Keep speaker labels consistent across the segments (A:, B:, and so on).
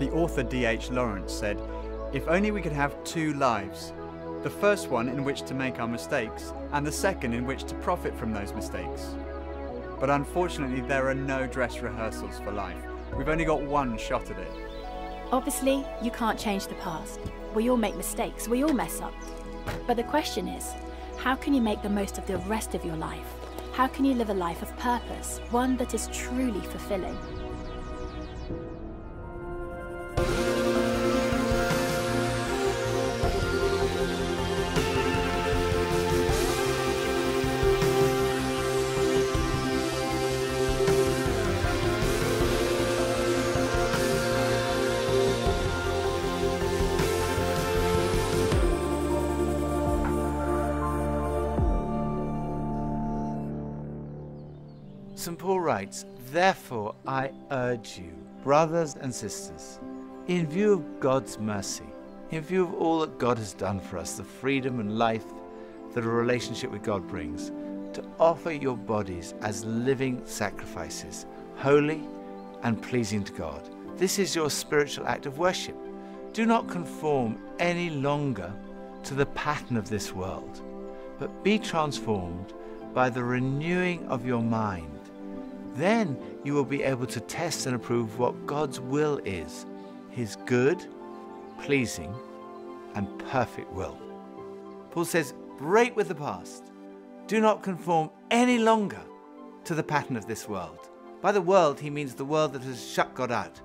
A: The author D.H. Lawrence said, "If only we could have two lives, the first one in which to make our mistakes, and the second in which to profit from those mistakes." But unfortunately, there are no dress rehearsals for life. We've only got one shot at it.
B: Obviously, you can't change the past. We all make mistakes, we all mess up. But the question is, how can you make the most of the rest of your life? How can you live a life of purpose, one that is truly fulfilling?
C: St. Paul writes, "Therefore I urge you, brothers and sisters, in view of God's mercy, in view of all that God has done for us, the freedom and life that a relationship with God brings, to offer your bodies as living sacrifices, holy and pleasing to God. This is your spiritual act of worship. Do not conform any longer to the pattern of this world, but be transformed by the renewing of your mind. Then you will be able to test and approve what God's will is, his good, pleasing, and perfect will." Paul says, break with the past. Do not conform any longer to the pattern of this world. By the world, he means the world that has shut God out.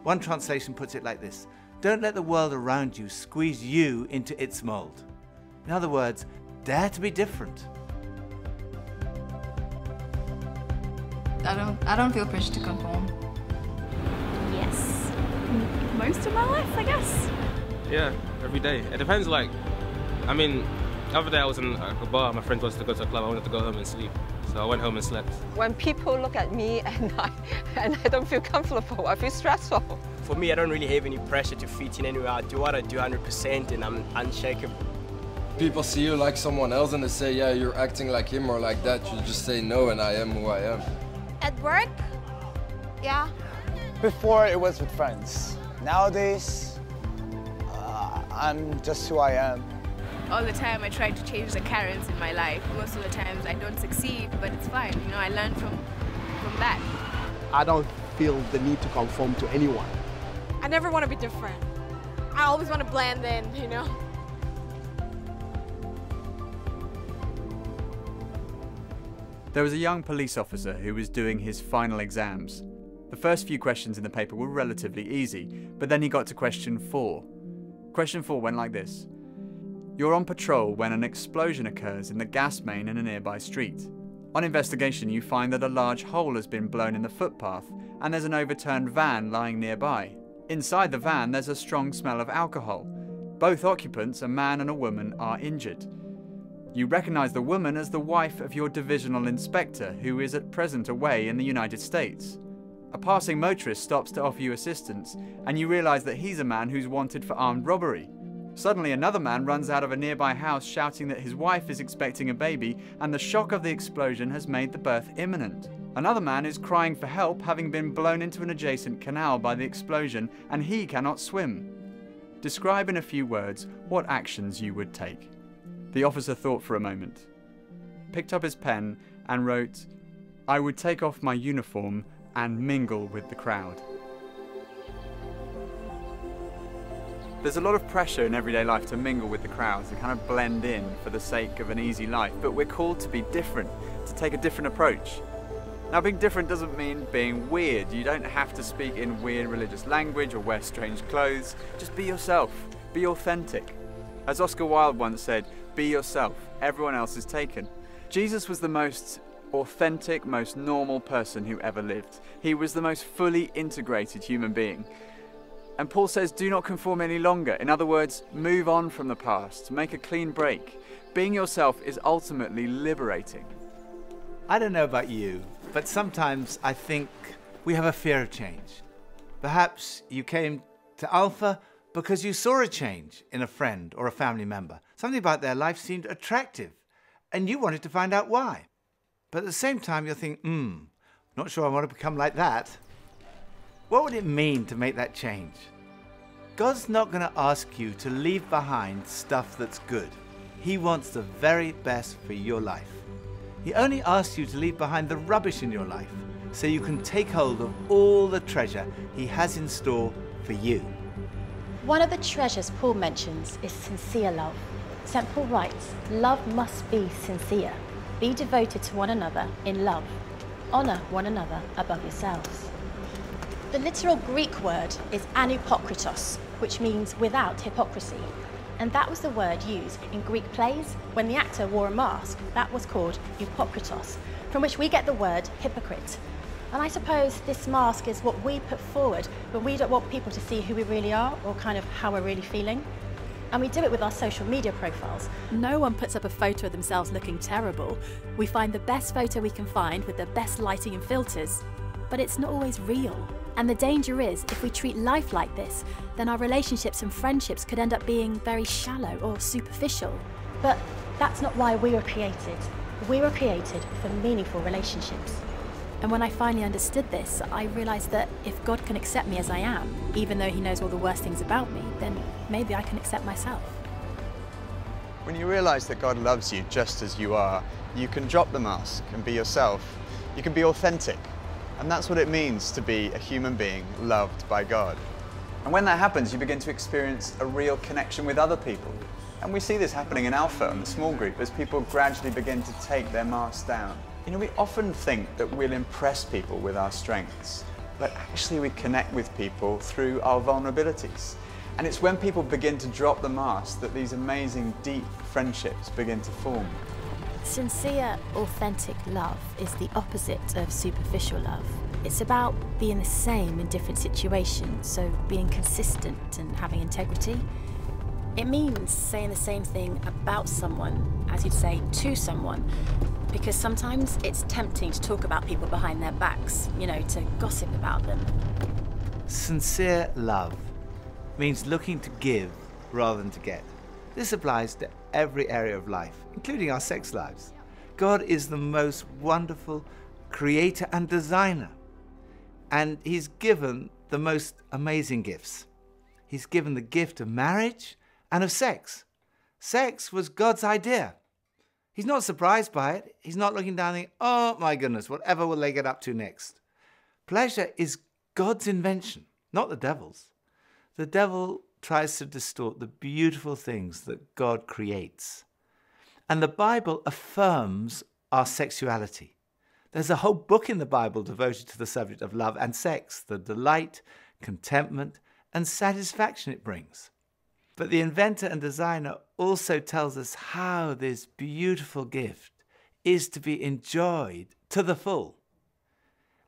C: One translation puts it like this: don't let the world around you squeeze you into its mold. In other words, dare to be different.
D: I don't feel pressure to conform.
B: Yes. Most of my life, I guess.
E: Yeah, every day. It depends, like, I mean, the other day I was in a bar, my friend wanted to go to a club, I wanted to go home and sleep. So I went home and slept.
F: When people look at me and I don't feel comfortable, I feel stressful.
G: For me, I don't really have any pressure to fit in anywhere. I do what I do 100% and I'm unshakable.
H: People see you like someone else and they say, yeah, you're acting like him or like that. You just say no and I am who I am.
I: At work? Yeah.
J: Before it was with friends. Nowadays, I'm just who I am.
K: All the time I try to change the Karens in my life. Most of the times I don't succeed, but it's fine. You know, I learn from that.
L: I don't feel the need to conform to anyone.
I: I never want to be different. I always want to blend in, you know?
A: There was a young police officer who was doing his final exams. The first few questions in the paper were relatively easy, but then he got to question 4. Question 4 went like this: you're on patrol when an explosion occurs in the gas main in a nearby street. On investigation, you find that a large hole has been blown in the footpath and there's an overturned van lying nearby. Inside the van, there's a strong smell of alcohol. Both occupants, a man and a woman, are injured. You recognize the woman as the wife of your divisional inspector, who is at present away in the United States. A passing motorist stops to offer you assistance, and you realize that he's a man who's wanted for armed robbery. Suddenly, another man runs out of a nearby house shouting that his wife is expecting a baby, and the shock of the explosion has made the birth imminent. Another man is crying for help, having been blown into an adjacent canal by the explosion, and he cannot swim. Describe in a few words what actions you would take. The officer thought for a moment, picked up his pen and wrote, "I would take off my uniform and mingle with the crowd." There's a lot of pressure in everyday life to mingle with the crowd, to kind of blend in for the sake of an easy life, but we're called to be different, to take a different approach. Now, being different doesn't mean being weird. You don't have to speak in weird religious language or wear strange clothes. Just be yourself, be authentic. As Oscar Wilde once said, be yourself, everyone else is taken. Jesus was the most authentic, most normal person who ever lived. He was the most fully integrated human being. And Paul says, do not conform any longer. In other words, move on from the past, make a clean break. Being yourself is ultimately liberating.
C: I don't know about you, but sometimes I think we have a fear of change. Perhaps you came to Alpha because you saw a change in a friend or a family member. Something about their life seemed attractive, and you wanted to find out why. But at the same time, you'll think, not sure I want to become like that. What would it mean to make that change? God's not going to ask you to leave behind stuff that's good. He wants the very best for your life. He only asks you to leave behind the rubbish in your life so you can take hold of all the treasure He has in store for you.
D: One of the treasures Paul mentions is sincere love. St. Paul writes, "Love must be sincere. Be devoted to one another in love. Honour one another above yourselves." The literal Greek word is anupokritos, which means without hypocrisy. And that was the word used in Greek plays when the actor wore a mask. That was called eupokritos, from which we get the word hypocrite. And I suppose this mask is what we put forward when we don't want people to see who we really are or kind of how we're really feeling. And we do it with our social media profiles.
B: No one puts up a photo of themselves looking terrible. We find the best photo we can find with the best lighting and filters. But it's not always real. And the danger is, if we treat life like this, then our relationships and friendships could end up being very shallow or superficial.
D: But that's not why we were created. We were created for meaningful relationships.
B: And when I finally understood this, I realised that if God can accept me as I am, even though He knows all the worst things about me, then maybe I can accept myself.
A: When you realise that God loves you just as you are, you can drop the mask and be yourself. You can be authentic. And that's what it means to be a human being loved by God. And when that happens, you begin to experience a real connection with other people. And we see this happening in Alpha and the small group as people gradually begin to take their masks down. You know, we often think that we'll impress people with our strengths, but actually we connect with people through our vulnerabilities. And it's when people begin to drop the mask that these amazing, deep friendships begin to form.
B: Sincere, authentic love is the opposite of superficial love. It's about being the same in different situations, so being consistent and having integrity. It means saying the same thing about someone as you'd say to someone, because sometimes it's tempting to talk about people behind their backs, you know, to gossip about them.
C: Sincere love means looking to give rather than to get. This applies to every area of life, including our sex lives. God is the most wonderful creator and designer, and He's given the most amazing gifts. He's given the gift of marriage and of sex. Sex was God's idea. He's not surprised by it. He's not looking down and thinking, oh my goodness, whatever will they get up to next? Pleasure is God's invention, not the devil's. The devil tries to distort the beautiful things that God creates. And the Bible affirms our sexuality. There's a whole book in the Bible devoted to the subject of love and sex, the delight, contentment, and satisfaction it brings. But the inventor and designer also tells us how this beautiful gift is to be enjoyed to the full.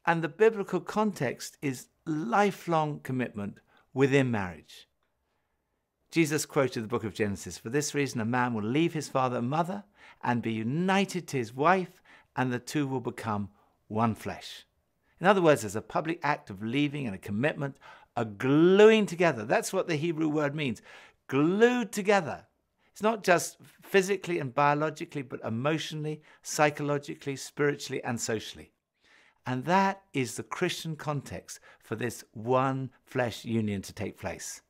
C: And the biblical context is lifelong commitment within marriage. Jesus quoted the book of Genesis, "For this reason a man will leave his father and mother and be united to his wife, and the two will become one flesh." In other words, there's a public act of leaving and a commitment, a gluing together. That's what the Hebrew word means. Glued together. It's not just physically and biologically, but emotionally, psychologically, spiritually, and socially. And that is the Christian context for this one flesh union to take place.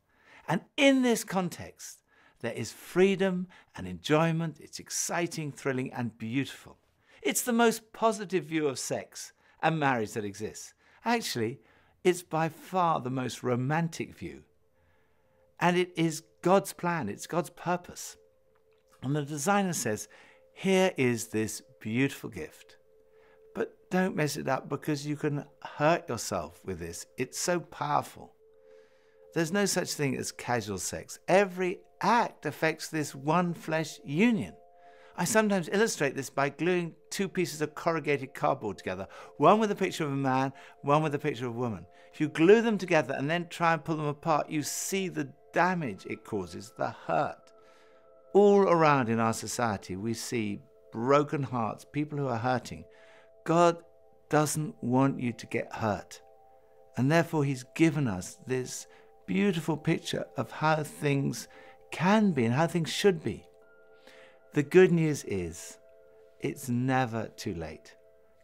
C: And in this context, there is freedom and enjoyment. It's exciting, thrilling, and beautiful. It's the most positive view of sex and marriage that exists. Actually, it's by far the most romantic view. And it is God's plan, it's God's purpose. And the designer says, here is this beautiful gift. But don't mess it up, because you can hurt yourself with this. It's so powerful. There's no such thing as casual sex. Every act affects this one flesh union. I sometimes illustrate this by gluing two pieces of corrugated cardboard together, one with a picture of a man, one with a picture of a woman. If you glue them together and then try and pull them apart, you see the damage it causes, the hurt. All around in our society, we see broken hearts, people who are hurting. God doesn't want you to get hurt. And therefore, He's given us this beautiful picture of how things can be and how things should be. The good news is, it's never too late.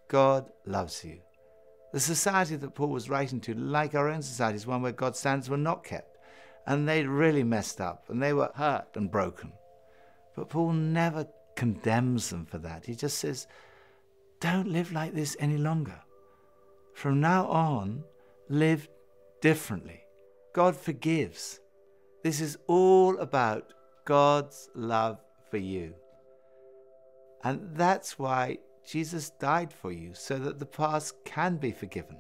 C: God loves you. The society that Paul was writing to, like our own society, is one where God's standards were not kept. and they really messed up, and they were hurt and broken. But Paul never condemns them for that. He just says, don't live like this any longer. From now on, live differently. God forgives. This is all about God's love for you. And that's why Jesus died for you, so that the past can be forgiven,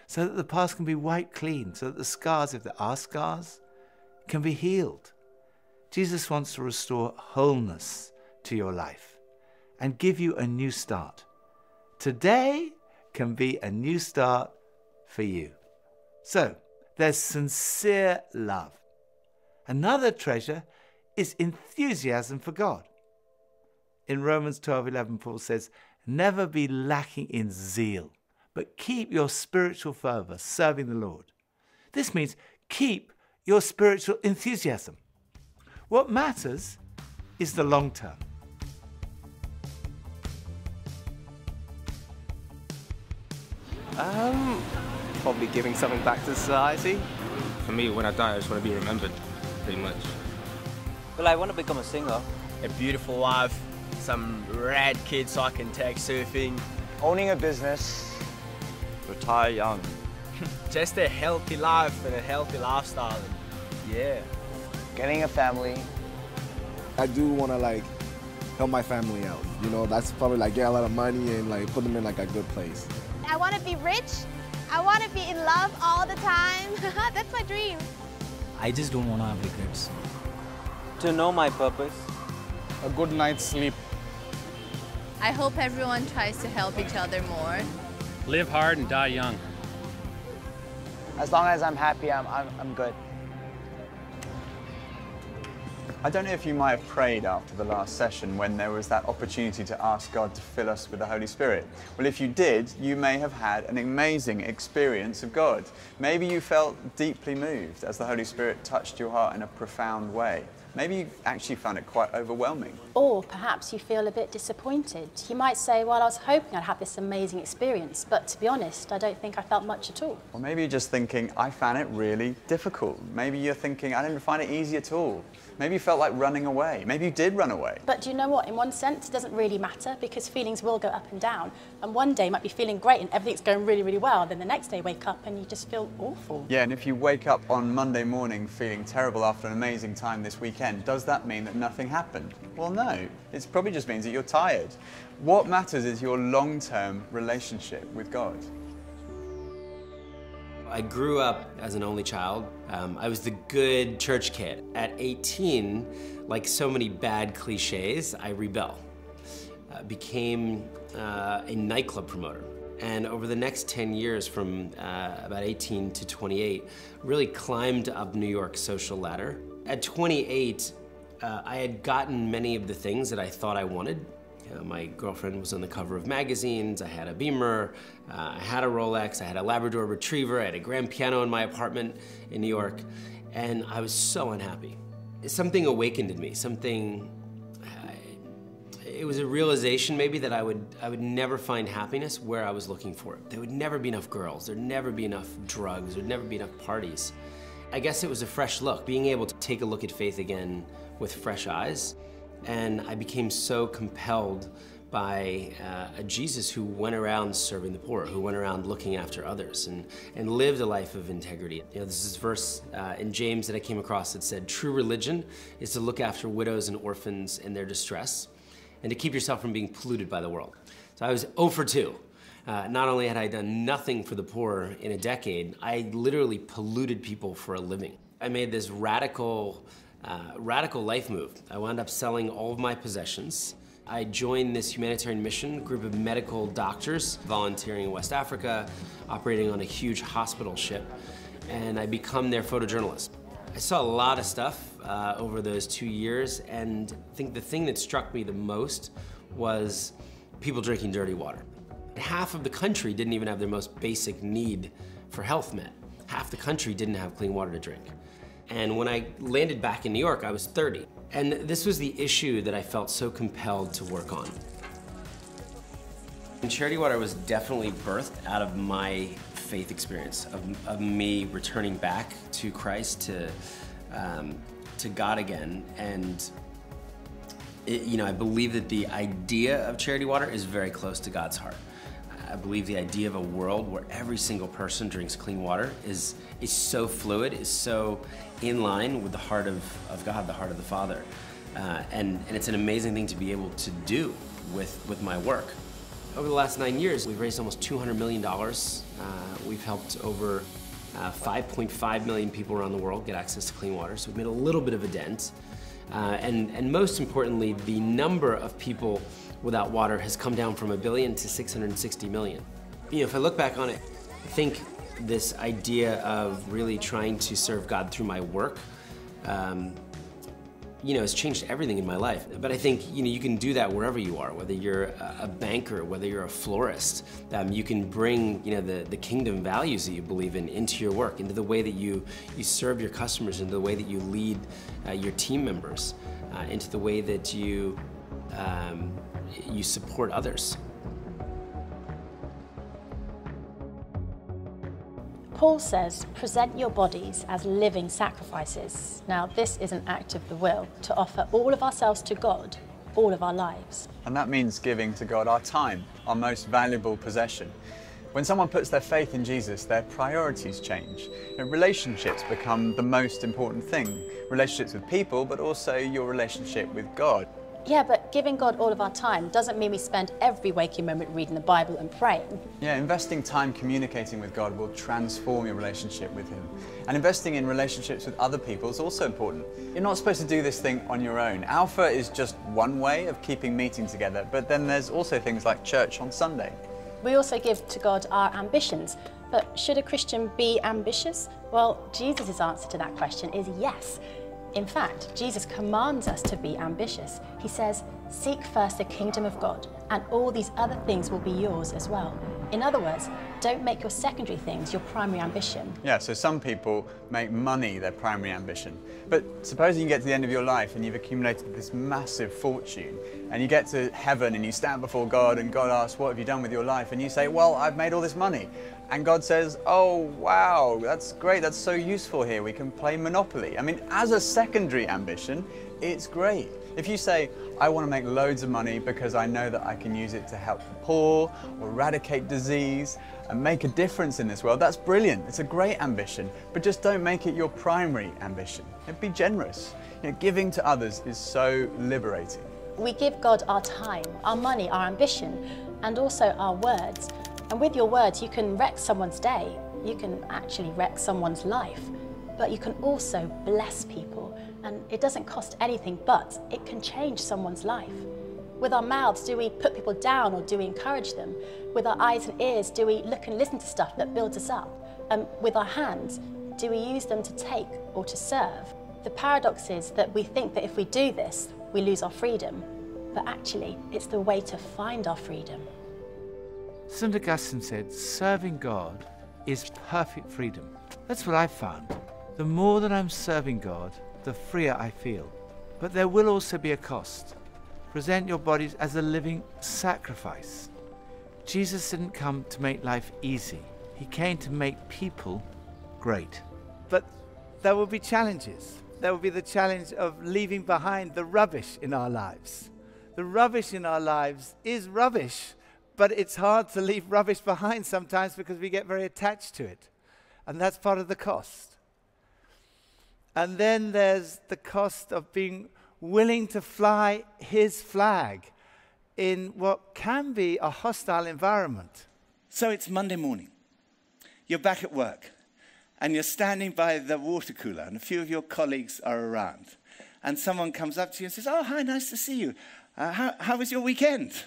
C: so that the past can be wiped clean, so that the scars, if there are scars, can be healed. Jesus wants to restore wholeness to your life and give you a new start. Today can be a new start for you. So, there's sincere love. Another treasure is enthusiasm for God. In Romans 12:11, Paul says, never be lacking in zeal, but keep your spiritual fervor serving the Lord. This means keep your spiritual enthusiasm. What matters is the long term.
G: Probably giving something back to society.
E: For me, when I die, I just want to be remembered, pretty much.
M: Well, I want to become a singer.
G: A beautiful wife, some rad kids so I can take surfing.
J: Owning a business.
M: Retire young.
G: Just a healthy life and a healthy lifestyle. Yeah.
J: Getting a family.
L: I do want to like help my family out. You know, that's probably like get a lot of money and like put them in like a good place.
I: I want to be rich. I want to be in love all the time. That's my dream.
N: I just don't want to have regrets.
M: To know my purpose.
J: A good night's sleep.
K: I hope everyone tries to help each other more.
O: Live hard and die young.
J: As long as I'm happy, I'm good.
A: I don't know if you might have prayed after the last session when there was that opportunity to ask God to fill us with the Holy Spirit. Well, if you did, you may have had an amazing experience of God. Maybe you felt deeply moved as the Holy Spirit touched your heart in a profound way. Maybe you actually found it quite overwhelming.
D: Or perhaps you feel a bit disappointed. You might say, well, I was hoping I'd have this amazing experience, but to be honest, I don't think I felt much at all.
A: Or maybe you're just thinking, I found it really difficult. Maybe you're thinking, I didn't find it easy at all. Maybe you felt like running away. Maybe you did run away.
D: But do you know what? In one sense, it doesn't really matter because feelings will go up and down. And one day you might be feeling great and everything's going really, really well. Then the next day you wake up and you just feel awful.
A: Yeah, and if you wake up on Monday morning feeling terrible after an amazing time this weekend, does that mean that nothing happened? Well, no. It probably just means that you're tired. What matters is your long-term relationship with God.
P: I grew up as an only child. I was the good church kid. At 18, like so many bad cliches, I rebelled. Became a nightclub promoter. And over the next 10 years, from about 18 to 28, really climbed up New York's social ladder. At 28, I had gotten many of the things that I thought I wanted. My girlfriend was on the cover of magazines, I had a Beamer, I had a Rolex, I had a Labrador Retriever, I had a grand piano in my apartment in New York, and I was so unhappy. Something awakened in me, it was a realization maybe that I would never find happiness where I was looking for it. There would never be enough girls, there'd never be enough drugs, there'd never be enough parties. I guess it was a fresh look, being able to take a look at faith again with fresh eyes. And I became so compelled by a Jesus who went around serving the poor, who went around looking after others and lived a life of integrity. You know, there's this verse in James that I came across that said, true religion is to look after widows and orphans in their distress and to keep yourself from being polluted by the world. So I was 0 for 2. Not only had I done nothing for the poor in a decade, I literally polluted people for a living. I made this radical life move. I wound up selling all of my possessions. I joined this humanitarian mission, group of medical doctors, volunteering in West Africa, operating on a huge hospital ship, and I become their photojournalist. I saw a lot of stuff over those 2 years, and I think the thing that struck me the most was people drinking dirty water. Half of the country didn't even have their most basic need for health met. Half the country didn't have clean water to drink. And when I landed back in New York, I was 30. And this was the issue that I felt so compelled to work on. And Charity Water was definitely birthed out of my faith experience, of me returning back to Christ, to to God again, and I believe that the idea of Charity Water is very close to God's heart. I believe the idea of a world where every single person drinks clean water is so fluid, is so in line with the heart of God, the heart of the Father. And it's an amazing thing to be able to do with my work. Over the last 9 years, we've raised almost $200 million. We've helped over 5.5 million people around the world get access to clean water, so we've made a little bit of a dent. And most importantly, the number of people without water has come down from 1 billion to 660 million. If I look back on it, I think this idea of really trying to serve God through my work, has changed everything in my life. But I think, you can do that wherever you are, whether you're a banker, whether you're a florist. You can bring, the kingdom values that you believe in into your work, into the way that you serve your customers, into the way that you lead your team members, into the way that you support others.
D: Paul says, present your bodies as living sacrifices. Now, this is an act of the will, to offer all of ourselves to God, all of our lives.
A: And that means giving to God our time, our most valuable possession. When someone puts their faith in Jesus, their priorities change. Relationships become the most important thing. Relationships with people, but also your relationship with God.
D: Yeah, but giving God all of our time doesn't mean we spend every waking moment reading the Bible and praying.
A: Yeah, investing time communicating with God will transform your relationship with Him. And investing in relationships with other people is also important. You're not supposed to do this thing on your own. Alpha is just one way of keeping meeting together, but then there's also things like church on Sunday.
D: We also give to God our ambitions. But should a Christian be ambitious? Well, Jesus' answer to that question is yes. In fact, Jesus commands us to be ambitious. He says, seek first the kingdom of God, and all these other things will be yours as well. In other words, don't make your secondary things your primary ambition.
A: Yeah, so some people make money their primary ambition. But supposing you get to the end of your life and you've accumulated this massive fortune, and you get to heaven and you stand before God and God asks, what have you done with your life? And you say, well, I've made all this money. And God says, oh, wow, that's great, that's so useful here, we can play Monopoly. I mean, as a secondary ambition, it's great. If you say, I want to make loads of money because I know that I can use it to help the poor, or eradicate disease, and make a difference in this world, that's brilliant, it's a great ambition, but just don't make it your primary ambition. Be generous. Giving to others is so liberating.
D: We give God our time, our money, our ambition, and also our words. And with your words, you can wreck someone's day. You can actually wreck someone's life. But you can also bless people. And it doesn't cost anything, but it can change someone's life. With our mouths, do we put people down or do we encourage them? With our eyes and ears, do we look and listen to stuff that builds us up? With our hands, do we use them to take or to serve? The paradox is that we think that if we do this, we lose our freedom. But actually, it's the way to find our freedom.
C: St. Augustine said, serving God is perfect freedom. That's what I've found. The more that I'm serving God, the freer I feel. But there will also be a cost. Present your bodies as a living sacrifice. Jesus didn't come to make life easy. He came to make people great. But there will be challenges. There will be the challenge of leaving behind the rubbish in our lives. The rubbish in our lives is rubbish. But it's hard to leave rubbish behind sometimes because we get very attached to it. And that's part of the cost. And then there's the cost of being willing to fly His flag in what can be a hostile environment. So it's Monday morning. You're back at work. And you're standing by the water cooler. And a few of your colleagues are around. And someone comes up to you and says, oh, hi, nice to see you. How was your weekend?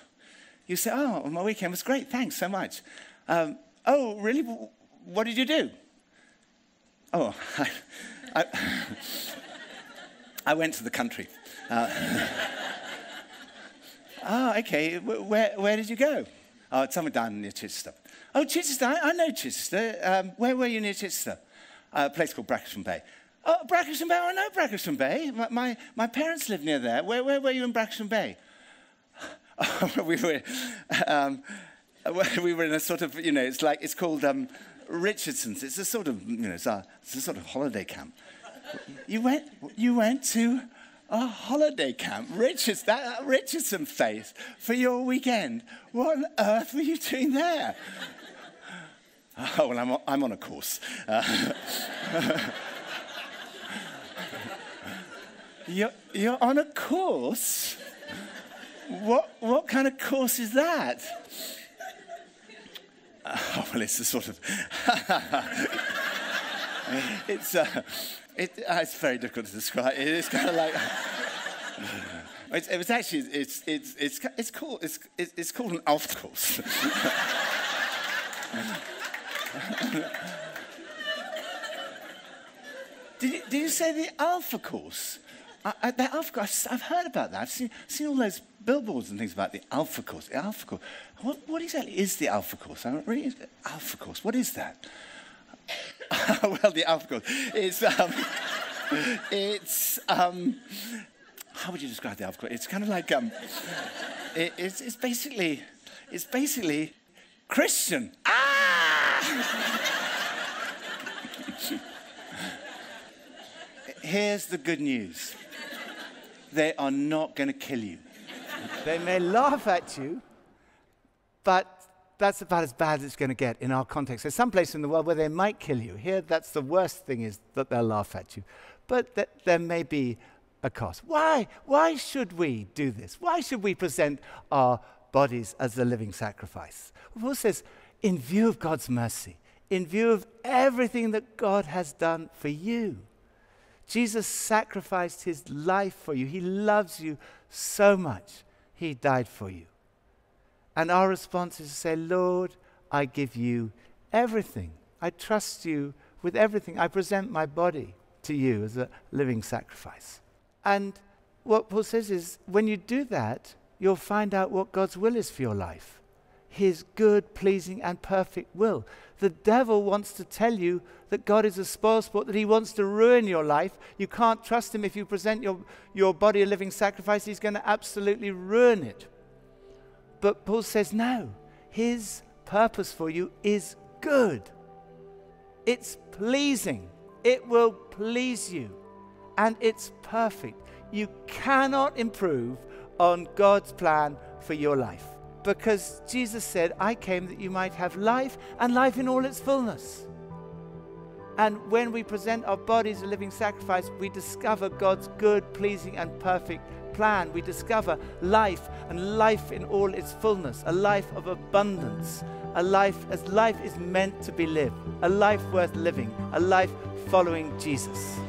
C: You say, oh, my weekend was great, thanks so much. Oh, really? What did you do? Oh, I went to the country. Oh, okay. Where did you go? Oh, it's somewhere down near Chichester. Oh, Chichester, I know Chichester. Where were you near Chichester? A place called Bracklesham Bay. Oh, Bracklesham Bay, I know Bracklesham Bay. My parents live near there. Where were you in Bracklesham Bay? we were in a sort of, it's called Richardson's. It's a sort of, it's a sort of holiday camp.
Q: You went to a holiday camp, Richardson Faith, for your weekend. What on earth were you doing there? Oh, well, I'm on a course. You're on a course? What kind of course is that? Oh, well, it's a sort of... it's very difficult to describe. It's kind of like... It's called an Alpha course. Did you say the Alpha course? The Alpha course, I've heard about that. I've seen all those billboards and things about the Alpha course. The Alpha course. What exactly is the Alpha course? I'm really Alpha course. What is that? Well, the Alpha course is how would you describe the Alpha course? It's kind of like it's basically Christian. Here's the good news. They are not going to kill you.
C: They may laugh at you, but that's about as bad as it's going to get in our context. There's some place in the world where they might kill you. Here, that's the worst thing, is that they'll laugh at you. But there may be a cost. Why? Why should we do this? Why should we present our bodies as a living sacrifice? Well, Paul says, in view of God's mercy, in view of everything that God has done for you, Jesus sacrificed his life for you. He loves you so much. He died for you. And our response is to say, Lord, I give you everything. I trust you with everything. I present my body to you as a living sacrifice. And what Paul says is, when you do that, you'll find out what God's will is for your life. His good, pleasing, and perfect will. The devil wants to tell you that God is a spoilsport, that he wants to ruin your life. You can't trust him if you present your body a living sacrifice. He's going to absolutely ruin it. But Paul says, no, his purpose for you is good. It's pleasing. It will please you. And it's perfect. You cannot improve on God's plan for your life. Because Jesus said, I came that you might have life, and life in all its fullness. And when we present our bodies a living sacrifice, we discover God's good, pleasing, and perfect plan. We discover life, and life in all its fullness, a life of abundance, a life as life is meant to be lived, a life worth living, a life following Jesus.